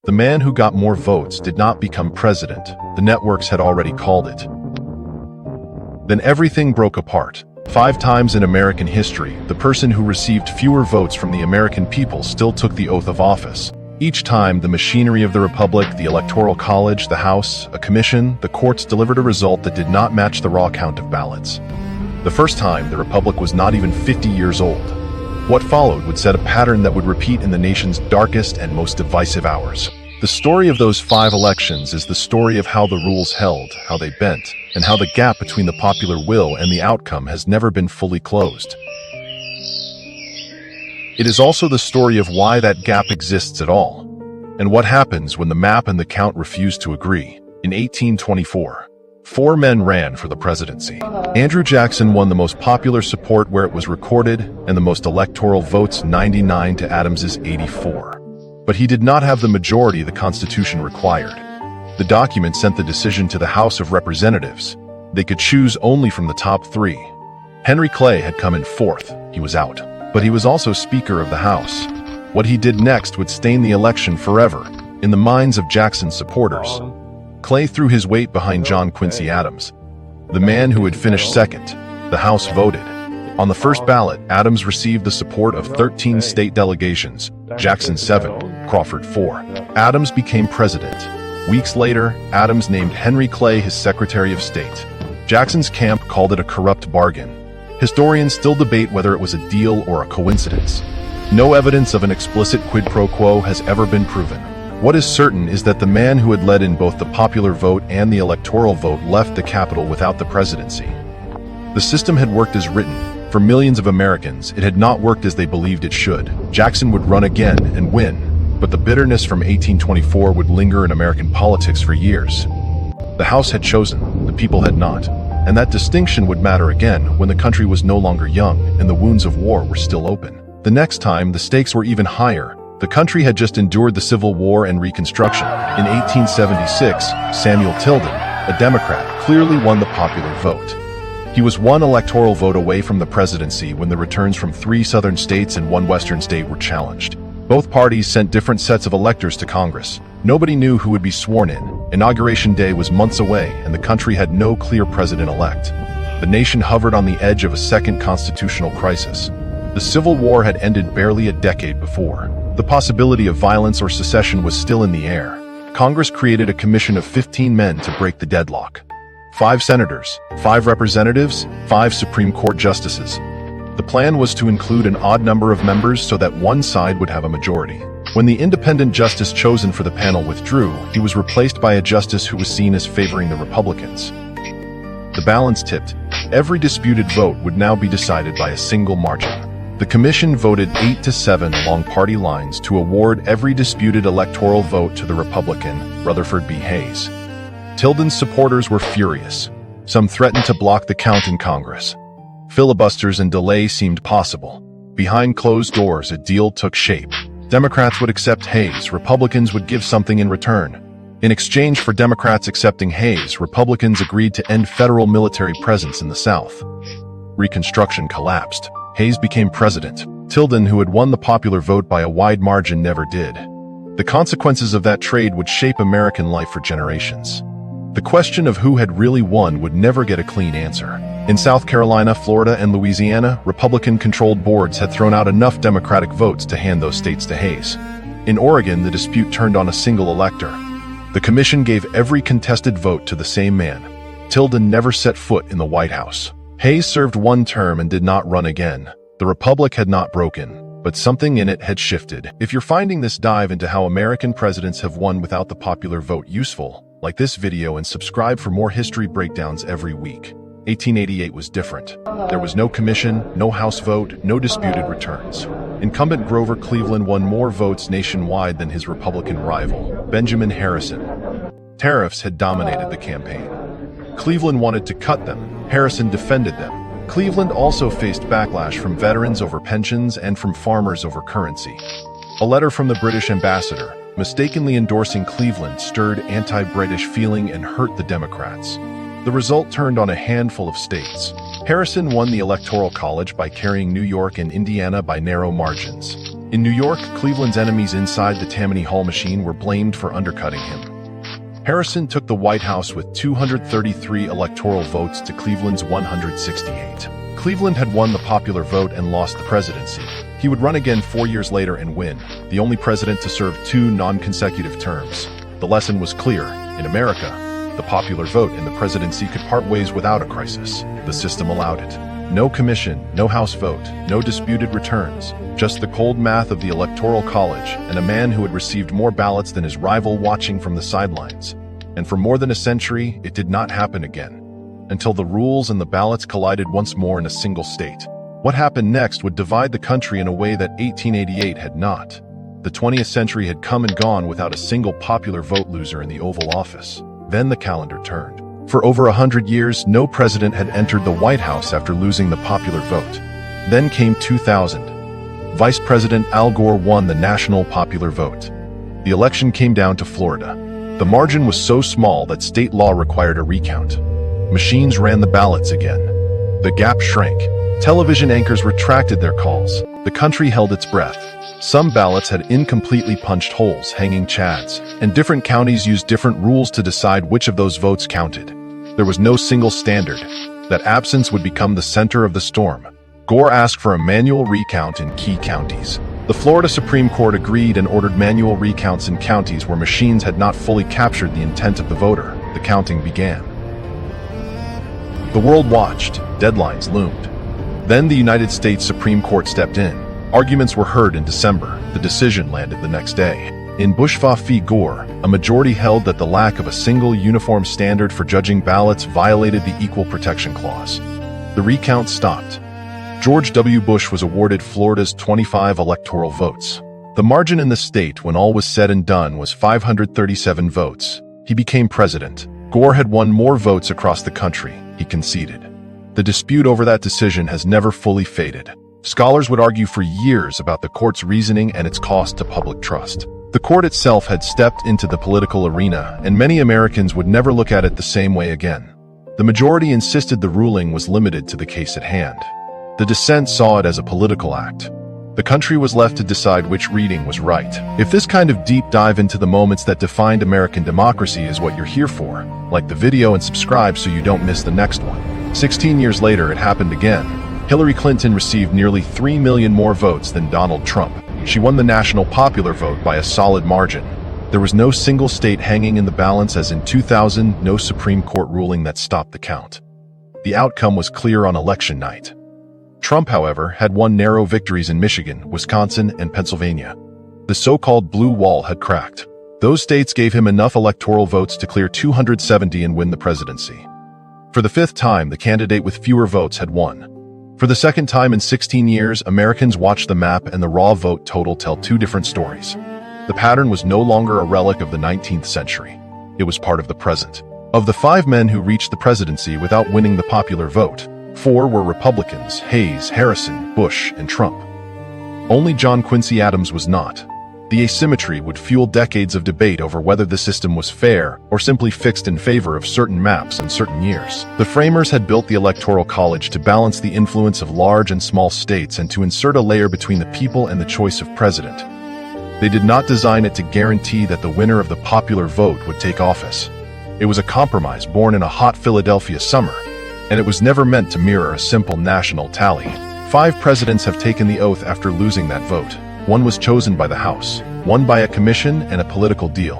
The man who got more votes did not become president. The networks had already called it. Then everything broke apart. 5 times in American history, the person who received fewer votes from the American people still took the oath of office. Each time, the machinery of the Republic, the Electoral College, the House, a commission, the courts delivered a result that did not match the raw count of ballots. The first time, the Republic was not even 50 years old. What followed would set a pattern that would repeat in the nation's darkest and most divisive hours. The story of those 5 elections is the story of how the rules held, how they bent, and how the gap between the popular will and the outcome has never been fully closed. It is also the story of why that gap exists at all, and what happens when the map and the count refuse to agree. In 1824, 4 men ran for the presidency. Andrew Jackson won the most popular support where it was recorded, and the most electoral votes, 99 to Adams's 84. But he did not have the majority the Constitution required. The document sent the decision to the House of Representatives. They could choose only from the top 3. Henry Clay had come in 4th. He was out. But he was also Speaker of the House. What he did next would stain the election forever in the minds of Jackson's supporters. Clay threw his weight behind John Quincy Adams, the man who had finished 2nd. The House voted. On the first ballot, Adams received the support of 13 state delegations, Jackson 7, Crawford 4. Adams became president. Weeks later, Adams named Henry Clay his Secretary of State. Jackson's camp called it a corrupt bargain. Historians still debate whether it was a deal or a coincidence. No evidence of an explicit quid pro quo has ever been proven. What is certain is that the man who had led in both the popular vote and the electoral vote left the Capitol without the presidency. The system had worked as written. For millions of Americans, it had not worked as they believed it should. Jackson would run again and win, but the bitterness from 1824 would linger in American politics for years. The House had chosen, the people had not. And that distinction would matter again when the country was no longer young and the wounds of war were still open. The next time, the stakes were even higher. The country had just endured the Civil War and Reconstruction. In 1876, Samuel Tilden, a Democrat, clearly won the popular vote. He was 1 electoral vote away from the presidency when the returns from 3 southern states and 1 western state were challenged. Both parties sent different sets of electors to Congress. Nobody knew who would be sworn in. Inauguration Day was months away, and the country had no clear president-elect. The nation hovered on the edge of a second constitutional crisis. The Civil War had ended barely a decade before. The possibility of violence or secession was still in the air. Congress created a commission of 15 men to break the deadlock. 5 senators, 5 representatives, 5 Supreme Court justices. The plan was to include an odd number of members so that one side would have a majority. When the independent justice chosen for the panel withdrew, he was replaced by a justice who was seen as favoring the Republicans. The balance tipped. Every disputed vote would now be decided by a single margin. The commission voted 8-7 along party lines to award every disputed electoral vote to the Republican, Rutherford B. Hayes. Tilden's supporters were furious. Some threatened to block the count in Congress. Filibusters and delay seemed possible. Behind closed doors, a deal took shape. Democrats would accept Hayes, Republicans would give something in return. In exchange for Democrats accepting Hayes, Republicans agreed to end federal military presence in the South. Reconstruction collapsed. Hayes became president. Tilden, who had won the popular vote by a wide margin, never did. The consequences of that trade would shape American life for generations. The question of who had really won would never get a clean answer. In South Carolina, Florida, and Louisiana, Republican-controlled boards had thrown out enough Democratic votes to hand those states to Hayes. In Oregon, the dispute turned on a single elector. The commission gave every contested vote to the same man. Tilden never set foot in the White House. Hayes served 1 term and did not run again. The Republic had not broken, but something in it had shifted. If you're finding this dive into how American presidents have won without the popular vote useful, like this video and subscribe for more history breakdowns every week. 1888 was different. There was no commission, no House vote, no disputed returns. Incumbent Grover Cleveland won more votes nationwide than his Republican rival, Benjamin Harrison. Tariffs had dominated the campaign. Cleveland wanted to cut them. Harrison defended them. Cleveland also faced backlash from veterans over pensions and from farmers over currency. A letter from the British ambassador, mistakenly endorsing Cleveland, stirred anti-British feeling and hurt the Democrats. The result turned on a handful of states. Harrison won the Electoral College by carrying New York and Indiana by narrow margins. In New York, Cleveland's enemies inside the Tammany Hall machine were blamed for undercutting him. Harrison took the White House with 233 electoral votes to Cleveland's 168. Cleveland had won the popular vote and lost the presidency. He would run again 4 years later and win, the only president to serve 2 non-consecutive terms. The lesson was clear. In America, the popular vote and the presidency could part ways without a crisis. The system allowed it. No commission, no House vote, no disputed returns, just the cold math of the Electoral College and a man who had received more ballots than his rival watching from the sidelines. And for more than a century, it did not happen again, until the rules and the ballots collided once more in a single state. What happened next would divide the country in a way that 1888 had not. The 20th century had come and gone without a single popular vote loser in the Oval Office. Then the calendar turned. For over 100 years, no president had entered the White House after losing the popular vote. Then came 2000. Vice President Al Gore won the national popular vote. The election came down to Florida. The margin was so small that state law required a recount. Machines ran the ballots again. The gap shrank. Television anchors retracted their calls. The country held its breath. Some ballots had incompletely punched holes, hanging chads, and different counties used different rules to decide which of those votes counted. There was no single standard. That absence would become the center of the storm. Gore asked for a manual recount in key counties. The Florida Supreme Court agreed and ordered manual recounts in counties where machines had not fully captured the intent of the voter. The counting began. The world watched. Deadlines loomed. Then the United States Supreme Court stepped in. Arguments were heard in December. The decision landed the next day. In Bush v. Gore, a majority held that the lack of a single uniform standard for judging ballots violated the Equal Protection Clause. The recount stopped. George W. Bush was awarded Florida's 25 electoral votes. The margin in the state, when all was said and done, was 537 votes. He became president. Gore had won more votes across the country, he conceded. The dispute over that decision has never fully faded. Scholars would argue for years about the court's reasoning and its cost to public trust. The court itself had stepped into the political arena, and many Americans would never look at it the same way again. The majority insisted the ruling was limited to the case at hand. The dissent saw it as a political act. The country was left to decide which reading was right. If this kind of deep dive into the moments that defined American democracy is what you're here for, like the video and subscribe so you don't miss the next one. 16 years later, it happened again. Hillary Clinton received nearly 3 million more votes than Donald Trump. She won the national popular vote by a solid margin. There was no single state hanging in the balance as in 2000, no Supreme Court ruling that stopped the count. The outcome was clear on election night. Trump, however, had won narrow victories in Michigan, Wisconsin, and Pennsylvania. The so-called blue wall had cracked. Those states gave him enough electoral votes to clear 270 and win the presidency. For the 5th time, the candidate with fewer votes had won. For the 2nd time in 16 years, Americans watched the map and the raw vote total tell 2 different stories. The pattern was no longer a relic of the 19th century. It was part of the present. Of the 5 men who reached the presidency without winning the popular vote, 4 were Republicans: Hayes, Harrison, Bush, and Trump. Only John Quincy Adams was not. The asymmetry would fuel decades of debate over whether the system was fair or simply fixed in favor of certain maps and certain years. The framers had built the Electoral College to balance the influence of large and small states and to insert a layer between the people and the choice of president. They did not design it to guarantee that the winner of the popular vote would take office. It was a compromise born in a hot Philadelphia summer, and it was never meant to mirror a simple national tally. 5 presidents have taken the oath after losing that vote. 1 was chosen by the House, 1 by a commission and a political deal,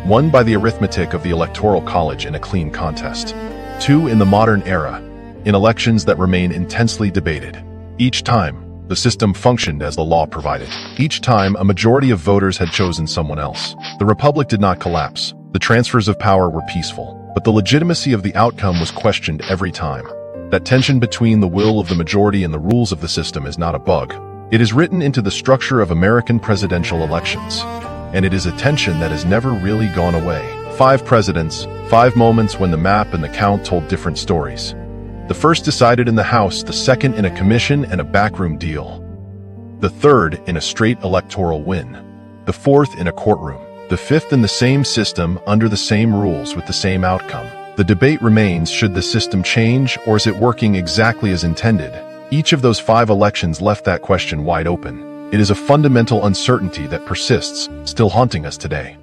1 by the arithmetic of the Electoral College in a clean contest, 2 in the modern era, in elections that remain intensely debated. Each time, the system functioned as the law provided. Each time, a majority of voters had chosen someone else. The republic did not collapse. The transfers of power were peaceful, but the legitimacy of the outcome was questioned every time. That tension between the will of the majority and the rules of the system is not a bug. It is written into the structure of American presidential elections, and it is a tension that has never really gone away. 5 presidents, 5 moments when the map and the count told different stories. The first decided in the House, the second in a commission and a backroom deal. The third in a straight electoral win. The fourth in a courtroom. The 5th in the same system, under the same rules, with the same outcome. The debate remains, should the system change, or is it working exactly as intended? Each of those 5 elections left that question wide open. It is a fundamental uncertainty that persists, still haunting us today.